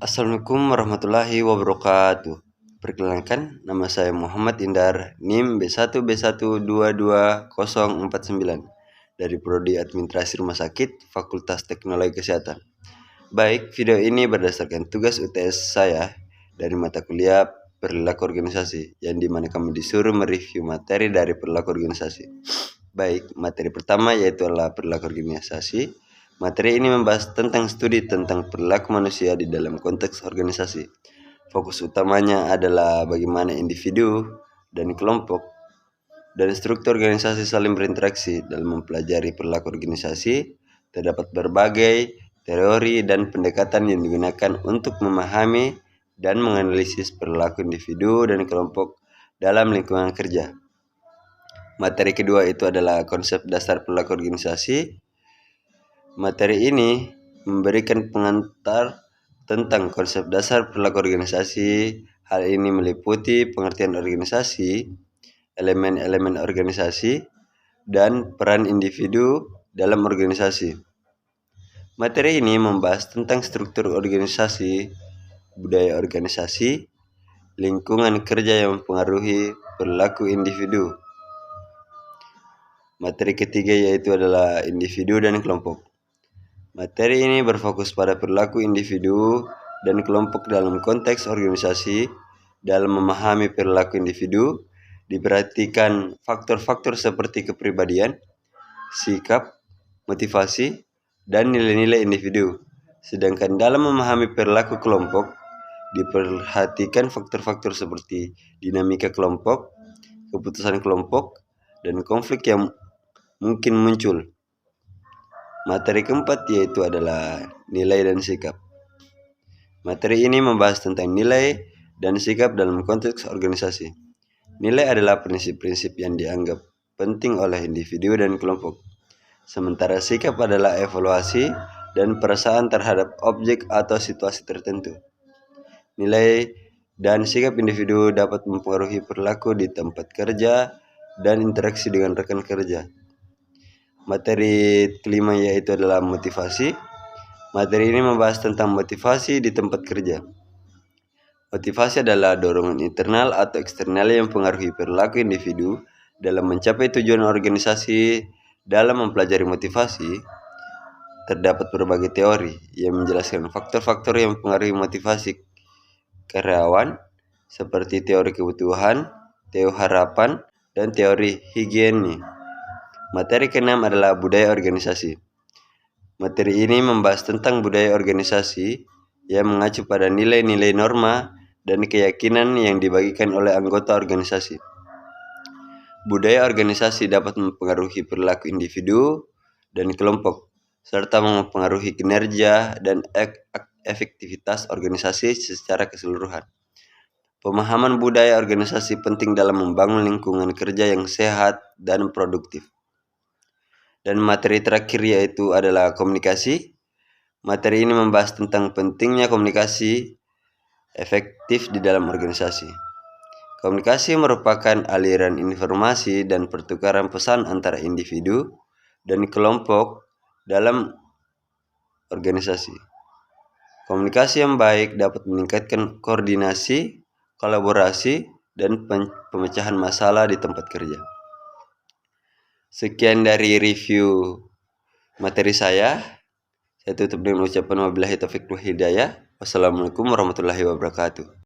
Assalamualaikum warahmatullahi wabarakatuh. Perkenalkan, nama saya Muhammad Indar, NIM B1B1222049 dari Prodi Administrasi Rumah Sakit, Fakultas Teknologi Kesehatan. Baik, video ini berdasarkan tugas UTS saya dari mata kuliah Perilaku Organisasi, yang dimana kami disuruh mereview materi dari perilaku organisasi. Baik, materi pertama yaitu adalah perilaku organisasi. Materi ini membahas tentang studi tentang perilaku manusia di dalam konteks organisasi. Fokus utamanya adalah bagaimana individu dan kelompok dan struktur organisasi saling berinteraksi. Dalam mempelajari perilaku organisasi, terdapat berbagai teori dan pendekatan yang digunakan untuk memahami dan menganalisis perilaku individu dan kelompok dalam lingkungan kerja. Materi kedua itu adalah konsep dasar perilaku organisasi. Materi ini memberikan pengantar tentang konsep dasar perilaku organisasi. Hal ini meliputi pengertian organisasi, elemen-elemen organisasi, dan peran individu dalam organisasi. Materi ini membahas tentang struktur organisasi, budaya organisasi, lingkungan kerja yang mempengaruhi perilaku individu. Materi ketiga yaitu adalah individu dan kelompok. Materi ini berfokus pada perilaku individu dan kelompok dalam konteks organisasi. Dalam memahami perilaku individu, diperhatikan faktor-faktor seperti kepribadian, sikap, motivasi, dan nilai-nilai individu. Sedangkan dalam memahami perilaku kelompok, diperhatikan faktor-faktor seperti dinamika kelompok, keputusan kelompok, dan konflik yang mungkin muncul. Materi keempat yaitu adalah nilai dan sikap. Materi ini membahas tentang nilai dan sikap dalam konteks organisasi. Nilai adalah prinsip-prinsip yang dianggap penting oleh individu dan kelompok. Sementara sikap adalah evaluasi dan perasaan terhadap objek atau situasi tertentu. Nilai dan sikap individu dapat mempengaruhi perilaku di tempat kerja dan interaksi dengan rekan kerja. Materi kelima yaitu adalah motivasi. Materi ini membahas tentang motivasi di tempat kerja. Motivasi adalah dorongan internal atau eksternal yang mempengaruhi perilaku individu dalam mencapai tujuan organisasi. Dalam mempelajari motivasi, terdapat berbagai teori yang menjelaskan faktor-faktor yang mempengaruhi motivasi karyawan, seperti teori kebutuhan, teori harapan, dan teori higiene. Materi keenam adalah budaya organisasi. Materi ini membahas tentang budaya organisasi yang mengacu pada nilai-nilai norma dan keyakinan yang dibagikan oleh anggota organisasi. Budaya organisasi dapat mempengaruhi perilaku individu dan kelompok, serta mempengaruhi kinerja dan efektivitas organisasi secara keseluruhan. Pemahaman budaya organisasi penting dalam membangun lingkungan kerja yang sehat dan produktif. Dan materi terakhir yaitu adalah komunikasi. Materi ini membahas tentang pentingnya komunikasi efektif di dalam organisasi. Komunikasi merupakan aliran informasi dan pertukaran pesan antara individu dan kelompok dalam organisasi. Komunikasi yang baik dapat meningkatkan koordinasi, kolaborasi, dan pemecahan masalah di tempat kerja. Sekian dari review materi saya. Saya tutup dengan ucapan wabillahi taufiq wal hidayah. Wassalamualaikum warahmatullahi wabarakatuh.